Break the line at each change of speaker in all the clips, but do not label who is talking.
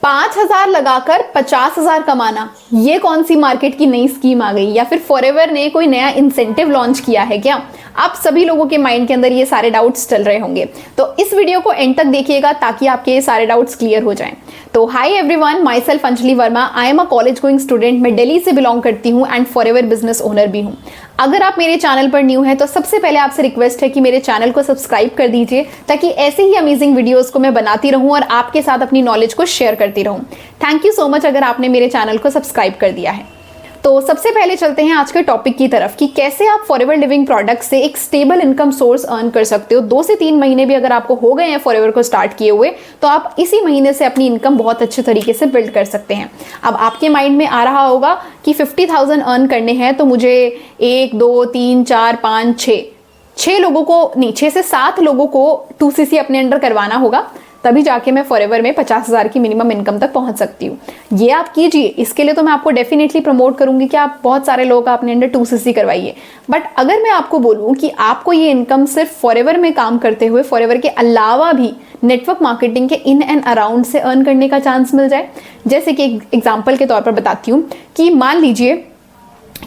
5,000 लगाकर 50,000 कमाना, ये कौन सी मार्केट की नई स्कीम आ गई, या फिर फॉरएवर ने कोई नया इंसेंटिव लॉन्च किया है क्या? आप सभी लोगों के माइंड के अंदर ये सारे डाउट्स चल रहे होंगे, तो इस वीडियो को एंड तक देखिएगा ताकि आपके ये सारे डाउट्स क्लियर हो जाएं। तो hi everyone, my self Anjali Verma, I am a college going student. मैं दिल्ली से बिलोंग करती हूँ एंड फॉरएवर बिजनेस ओनर भी हूँ। अगर आप मेरे चैनल पर न्यू हैं तो सबसे पहले आपसे रिक्वेस्ट है कि मेरे चैनल को सब्सक्राइब कर दीजिए ताकि ऐसे ही अमेजिंग वीडियोस को मैं बनाती रहूं और आपके साथ अपनी नॉलेज को शेयर करती रहूं। थैंक यू सो मच अगर आपने मेरे चैनल को सब्सक्राइब कर दिया है। तो सबसे पहले चलते हैं आज के टॉपिक की तरफ कि कैसे आप फॉरएवर लिविंग प्रोडक्ट से एक स्टेबल इनकम सोर्स अर्न कर सकते हो। 2 से 3 महीने भी अगर आपको हो गए हैं फॉरएवर को स्टार्ट किए हुए, तो आप इसी महीने से अपनी इनकम बहुत अच्छे तरीके से बिल्ड कर सकते हैं। अब आपके माइंड में आ रहा होगा कि 50,000 अर्न करने हैं तो मुझे 1 2 3 4 5 6 लोगों को नहीं, 6 से 7 लोगों को 2cc अपने अंडर करवाना होगा, तभी जाके मैं फॉरएवर में 50,000 की मिनिमम इनकम तक पहुंच सकती हूँ। ये आप कीजिए, इसके लिए तो मैं आपको डेफिनेटली प्रमोट करूंगी कि आप बहुत सारे लोगों का अपने अंडर 2cc करवाइए। बट अगर मैं आपको बोलूँ कि आपको ये इनकम सिर्फ फॉरएवर में काम करते हुए फॉरएवर के अलावा भी नेटवर्क मार्केटिंग के इन एंड अराउंड से अर्न करने का चांस मिल जाए, जैसे कि एग्जाम्पल के तौर पर बताती हूँ कि मान लीजिए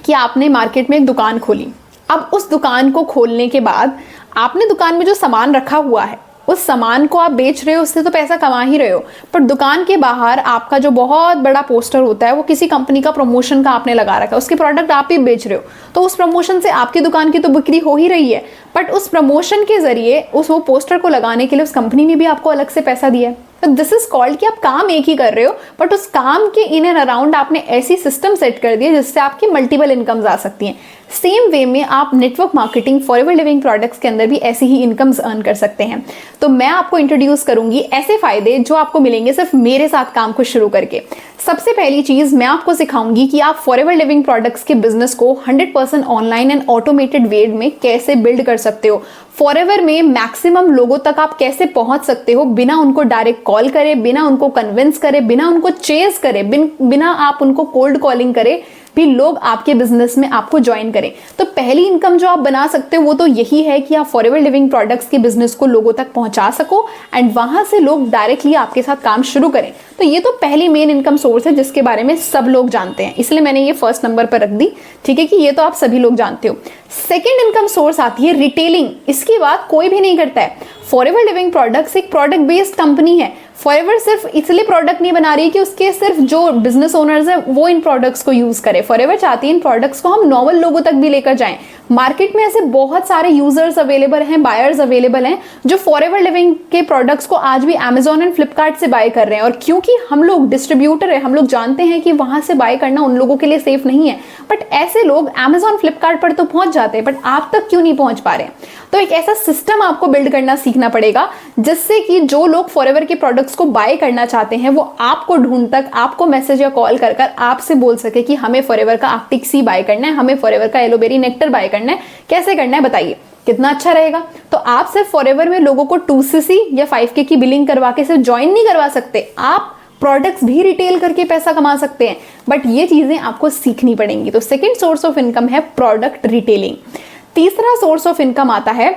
कि आपने मार्केट में एक दुकान खोली। अब उस दुकान को खोलने के बाद आपने दुकान में जो सामान रखा हुआ है उस सामान को आप बेच रहे हो, उससे तो पैसा कमा ही रहे हो, पर दुकान के बाहर आपका जो बहुत बड़ा पोस्टर होता है वो किसी कंपनी का प्रमोशन का आपने लगा रखा है, उसके प्रोडक्ट आप ही बेच रहे हो, तो उस प्रमोशन से आपकी दुकान की तो बिक्री हो ही रही है, बट उस प्रमोशन के जरिए उस वो पोस्टर को लगाने के लिए उस कंपनी ने भी आपको अलग से पैसा दिया है। तो दिस इज कॉल्ड कि आप काम एक ही कर रहे हो, बट उस काम के इन एंड अराउंड आपने ऐसी सिस्टम सेट कर दिए जिससे आपकी मल्टीपल इनकम्स आ सकती हैं। सेम वे में आप network marketing forever living products के अंदर भी ऐसी ही इनकम्स अर्न कर सकते हैं। तो मैं आपको इंट्रोड्यूस करूंगी ऐसे फायदे जो आपको मिलेंगे सिर्फ मेरे साथ काम को शुरू करके। सबसे पहली चीज मैं आपको सिखाऊंगी कि आप फॉरएवर लिविंग प्रोडक्ट्स के बिजनेस को 100% ऑनलाइन एंड ऑटोमेटेड वे में कैसे बिल्ड कर सकते हो। फॉरएवर में मैक्सिमम लोगों तक आप कैसे पहुंच सकते हो बिना उनको डायरेक्ट कॉल करे, बिना उनको कन्विंस करे, बिना उनको चेस करे, बिना आप उनको कोल्ड कॉलिंग करे भी लोग आपके बिजनेस में आपको ज्वाइन करें। तो पहली इनकम जो आप बना सकते हो वो तो यही है कि आप फॉरएवर लिविंग प्रोडक्ट्स के बिजनेस को लोगों तक पहुंचा सको एंड वहां से लोग डायरेक्टली आपके साथ काम शुरू करें। तो ये तो पहली मेन इनकम सोर्स है जिसके बारे में सब लोग जानते हैं, इसलिए मैंने ये फर्स्ट नंबर पर रख दी, ठीक है, कि ये तो आप सभी लोग जानते हो। सेकेंड इनकम सोर्स आती है रिटेलिंग। इसकी बात कोई भी नहीं करता है। फॉरएवर लिविंग प्रोडक्ट्स एक प्रोडक्ट बेस्ड कंपनी है। फॉरएवर सिर्फ इसलिए प्रोडक्ट नहीं बना रही कि उसके सिर्फ जो बिजनेस ओनर्स हैं वो इन प्रोडक्ट्स को यूज करें। फॉरएवर चाहती है इन प्रोडक्ट्स को हम नॉर्मल लोगों तक भी लेकर जाएं। मार्केट में ऐसे बहुत सारे यूजर्स अवेलेबल हैं, बायर्स अवेलेबल हैं जो फॉरएवर लिविंग के प्रोडक्ट्स को आज भी अमेजॉन एंड फ्लिपकार्ट से बाय कर रहे हैं। और क्योंकि हम लोग डिस्ट्रीब्यूटर है, हम लोग जानते हैं कि वहां से बाय करना उन लोगों के लिए सेफ नहीं है, बट ऐसे लोग अमेजॉन फ्लिपकार्ट पर तो पहुंच जाते हैं, बट आप तक क्यों नहीं पहुंच पा रहे? तो एक ऐसा सिस्टम आपको बिल्ड करना सीखना पड़ेगा जिससे कि जो लोग फॉरएवर के प्रोडक्ट्स को बाय करना चाहते हैं वो आपको ढूंढ तक, आपको मैसेज या कॉल कर कर आपसे बोल सके कि हमें फॉरएवर का आर्टिक सी बाय करना है, हमें फॉरएवर का एलोवेरी नेक्टर बाय करना है। कैसे करना है बताइए, कितना अच्छा रहेगा। तो आप सिर्फ फॉरएवर में लोगों को 2cc या 5K की बिलिंग करवा के सिर्फ ज्वाइन नहीं करवा सकते, आप प्रोडक्ट्स भी रिटेल करके पैसा कमा सकते हैं, बट ये चीजें आपको सीखनी पड़ेंगी। तो सेकेंड सोर्स ऑफ इनकम है प्रोडक्ट रिटेलिंग। तीसरा सोर्स ऑफ इनकम आता है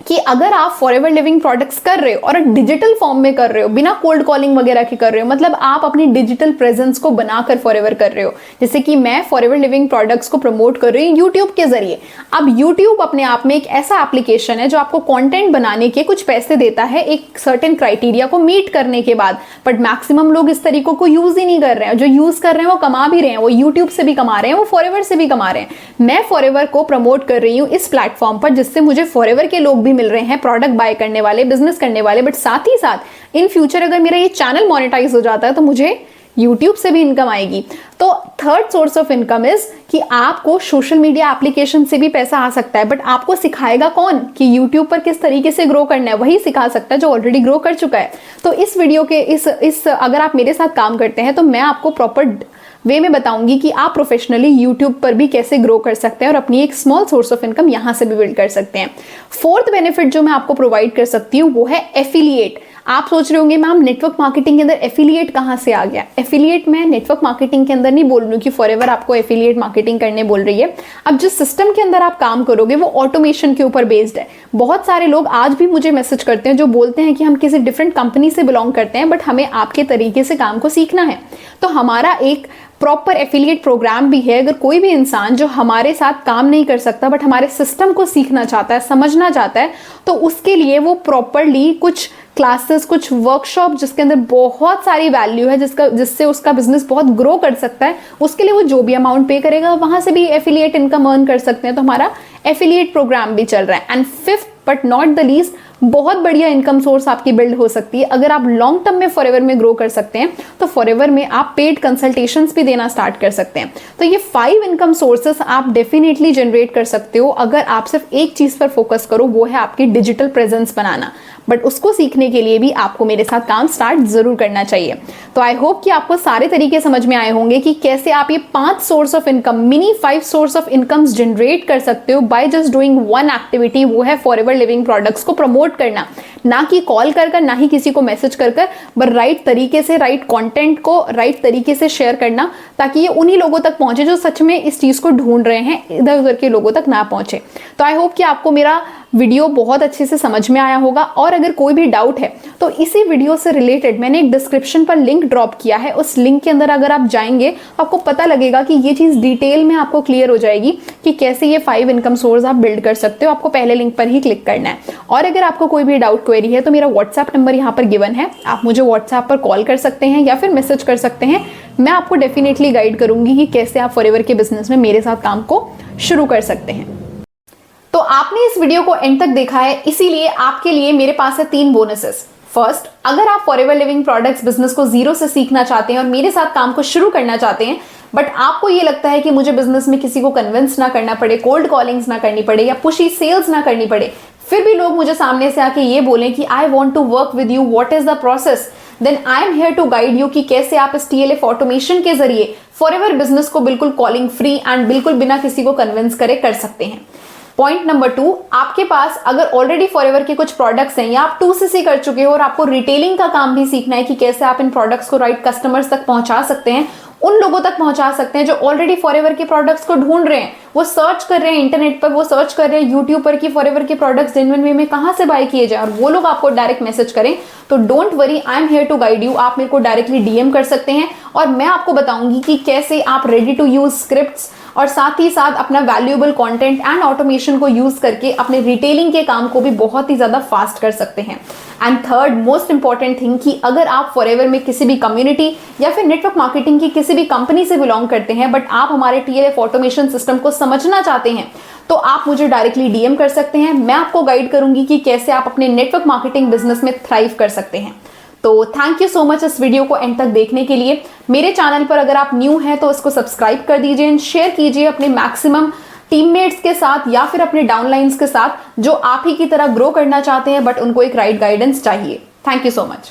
कि अगर आप फॉरएवर लिविंग प्रोडक्ट्स कर रहे हो और डिजिटल फॉर्म में कर रहे हो, बिना कोल्ड कॉलिंग वगैरह के कर रहे हो, मतलब आप अपनी डिजिटल प्रेजेंस को बनाकर फॉरएवर कर रहे हो, जैसे कि मैं फॉरएवर लिविंग प्रोडक्ट्स को प्रमोट कर रही हूँ यूट्यूब के जरिए। अब यूट्यूब अपने आप में एक ऐसा एप्लीकेशन है जो आपको कंटेंट बनाने के कुछ पैसे देता है एक सर्टेन क्राइटेरिया को मीट करने के बाद, बट मैक्सिमम लोग इस तरीकों को यूज ही नहीं कर रहे हैं। जो यूज कर रहे हैं वो कमा भी रहे हैं, वो यूट्यूब से भी कमा रहे हैं, वो फॉरएवर से भी कमा रहे हैं। मैं फॉरएवर को प्रमोट कर रही हूँ इस प्लेटफॉर्म पर जिससे मुझे फॉरएवर के लोग भी मिल रहे हैं, प्रोडक्ट बाय करने वाले, बिजनेस करने वाले, बट साथ ही साथ इन फ्यूचर अगर मेरा ये चैनल मोनेटाइज हो जाता है तो मुझे YouTube से भी इनकम आएगी। तो third source of income is कि आपको सोशल मीडिया एप्लीकेशन से भी पैसा आ सकता है, बट आपको सिखाएगा कौन कि YouTube पर किस तरीके से ग्रो करना है? वही सिखा सकता है जो ऑलरेडी ग्रो कर चुका है। तो इस वीडियो के इस अगर आप मेरे साथ काम करते हैं तो मैं आपको प्रॉपर वे में बताऊंगी कि आप प्रोफेशनली YouTube पर भी कैसे ग्रो कर सकते हैं और अपनी एक स्मॉल सोर्स ऑफ इनकम यहां से भी बिल्ड कर सकते हैं। फोर्थ बेनिफिट जो मैं आपको प्रोवाइड कर सकती हूँ वो है एफिलिएट। आप सोच रहे होंगे मैम नेटवर्क मार्केटिंग के अंदर एफिलिएट कहाँ से आ गया। एफिलिएट मैं नेटवर्क मार्केटिंग के अंदर नहीं बोल रही हूँ कि फॉरएवर आपको एफिलिएट मार्केटिंग करने बोल रही है। अब जिस सिस्टम के अंदर आप काम करोगे वो ऑटोमेशन के ऊपर बेस्ड है। बहुत सारे लोग आज भी मुझे मैसेज करते हैं जो बोलते हैं कि हम किसी डिफरेंट कंपनी से बिलोंग करते हैं बट हमें आपके तरीके से काम को सीखना है। तो हमारा एक प्रॉपर एफिलिएट प्रोग्राम भी है। अगर कोई भी इंसान जो हमारे साथ काम नहीं कर सकता बट हमारे सिस्टम को सीखना चाहता है, समझना चाहता है, तो उसके लिए वो प्रॉपरली कुछ क्लासेस, कुछ वर्कशॉप जिसके अंदर बहुत सारी वैल्यू है, जिससे उसका बिजनेस बहुत ग्रो कर सकता है, उसके लिए वो जो भी अमाउंट पे करेगा वहां से भी एफिलिएट इनकम अर्न कर सकते हैं। तो हमारा एफिलिएट प्रोग्राम भी चल रहा है। And fifth but not the least, बहुत बढ़िया इनकम सोर्स आपकी बिल्ड हो सकती है अगर आप लॉन्ग टर्म में फॉरएवर में ग्रो कर सकते हैं। तो फॉरएवर में आप पेड कंसल्टेशंस भी देना स्टार्ट कर सकते हैं। तो ये 5 इनकम सोर्सेस आप डेफिनेटली जनरेट कर सकते हो अगर आप सिर्फ एक चीज पर फोकस करो, वो है आपकी डिजिटल प्रेजेंस बनाना। बट उसको सीखने के लिए भी आपको मेरे साथ काम स्टार्ट जरूर करना चाहिए। तो आई होप कि आपको सारे तरीके समझ में आए होंगे कि कैसे आप ये 5 source of income, mini 5 source of incomes generate कर सकते हो by just doing one activity, वो है फॉरएवर लिविंग प्रोडक्ट्स को प्रमोट करना। ना कि कॉल कर ना ही किसी को मैसेज कर बट राइट तरीके से, राइट कंटेंट को राइट तरीके से शेयर करना, ताकि ये उन्हीं लोगों तक पहुंचे जो सच में इस चीज को ढूंढ रहे हैं, इधर उधर के लोगों तक ना पहुंचे। तो आई होप कि आपको मेरा वीडियो बहुत अच्छे से समझ में आया होगा। और अगर कोई भी डाउट है तो इसी वीडियो से रिलेटेड मैंने एक डिस्क्रिप्शन पर लिंक ड्रॉप किया है। उस लिंक के अंदर अगर आप जाएंगे तो आपको पता लगेगा कि ये चीज डिटेल में आपको क्लियर हो जाएगी कि कैसे ये 5 इनकम सोर्स आप बिल्ड कर सकते हो। आपको पहले लिंक पर ही क्लिक करना है। और अगर आपको कोई भी डाउट क्वेरी है तो मेरा व्हाट्सएप नंबर यहाँ पर गिवन है, आप मुझे व्हाट्सएप पर कॉल कर सकते हैं या फिर मैसेज कर सकते हैं। मैं आपको डेफिनेटली गाइड करूंगी कि कैसे आप फॉरएवर के बिजनेस में मेरे साथ काम को शुरू कर सकते हैं। तो आपने इस वीडियो को एंड तक देखा है, इसीलिए आपके लिए मेरे पास है 3 बोनसेस। फर्स्ट, अगर आप फॉरएवर लिविंग प्रोडक्ट्स बिजनेस को जीरो से सीखना चाहते हैं और मेरे साथ काम को शुरू करना चाहते हैं, बट आपको ये लगता है कि मुझे बिजनेस में किसी को कन्विंस ना करना पड़े, कोल्ड कॉलिंग्स ना करनी पड़े या पुशी सेल्स ना करनी पड़े, फिर भी लोग मुझे सामने से आके ये बोलें कि I want to work with you, what is the process, then I am here to guide you कि कैसे आप इस TLF ऑटोमेशन के जरिए फॉरएवर बिजनेस को बिल्कुल कॉलिंग फ्री एंड बिल्कुल बिना किसी को कन्विंस करे कर सकते हैं। पॉइंट नंबर 2, आपके पास अगर ऑलरेडी फॉरएवर के कुछ प्रोडक्ट्स हैं या आप 2CC कर चुके हो और आपको रिटेलिंग का काम भी सीखना है कि कैसे आप इन प्रोडक्ट्स को राइट कस्टमर्स तक पहुंचा सकते हैं, उन लोगों तक पहुंचा सकते हैं जो ऑलरेडी फॉरएवर के प्रोडक्ट्स को ढूंढ रहे हैं, वो सर्च कर रहे हैं इंटरनेट पर, वो सर्च कर रहे हैं यूट्यूब पर कि फॉरएवर के प्रोडक्ट्स जेन्युइन वे में कहां से बाय किए जाए, और वो लोग आपको डायरेक्ट मैसेज करें, तो don't worry, I am here to guide you. आप मेरे को डायरेक्टली DM कर सकते हैं और मैं आपको बताऊंगी कि कैसे आप रेडी टू यूज स्क्रिप्ट्स और साथ ही साथ अपना वैल्यूएबल कंटेंट एंड ऑटोमेशन को यूज करके अपने रिटेलिंग के काम को भी बहुत ही ज्यादा फास्ट कर सकते हैं। And third most important thing कि अगर आप फॉरएवर में किसी भी कम्युनिटी या फिर नेटवर्क मार्केटिंग की किसी भी कंपनी से बिलोंग करते हैं बट आप हमारे TLF ऑटोमेशन सिस्टम को समझना चाहते हैं, तो आप मुझे डायरेक्टली DM कर सकते हैं। मैं आपको गाइड करूंगी कि कैसे आप अपने नेटवर्क मार्केटिंग बिजनेस में थ्राइव कर सकते हैं। तो थैंक यू सो मच इस वीडियो को एंड तक देखने के लिए। मेरे चैनल पर अगर आप न्यू हैं तो इसको सब्सक्राइब कर दीजिए एंड शेयर कीजिए अपने मैक्सिमम टीममेट्स के साथ या फिर अपने डाउनलाइंस के साथ जो आप ही की तरह ग्रो करना चाहते हैं बट उनको एक राइट गाइडेंस चाहिए। Thank you so much.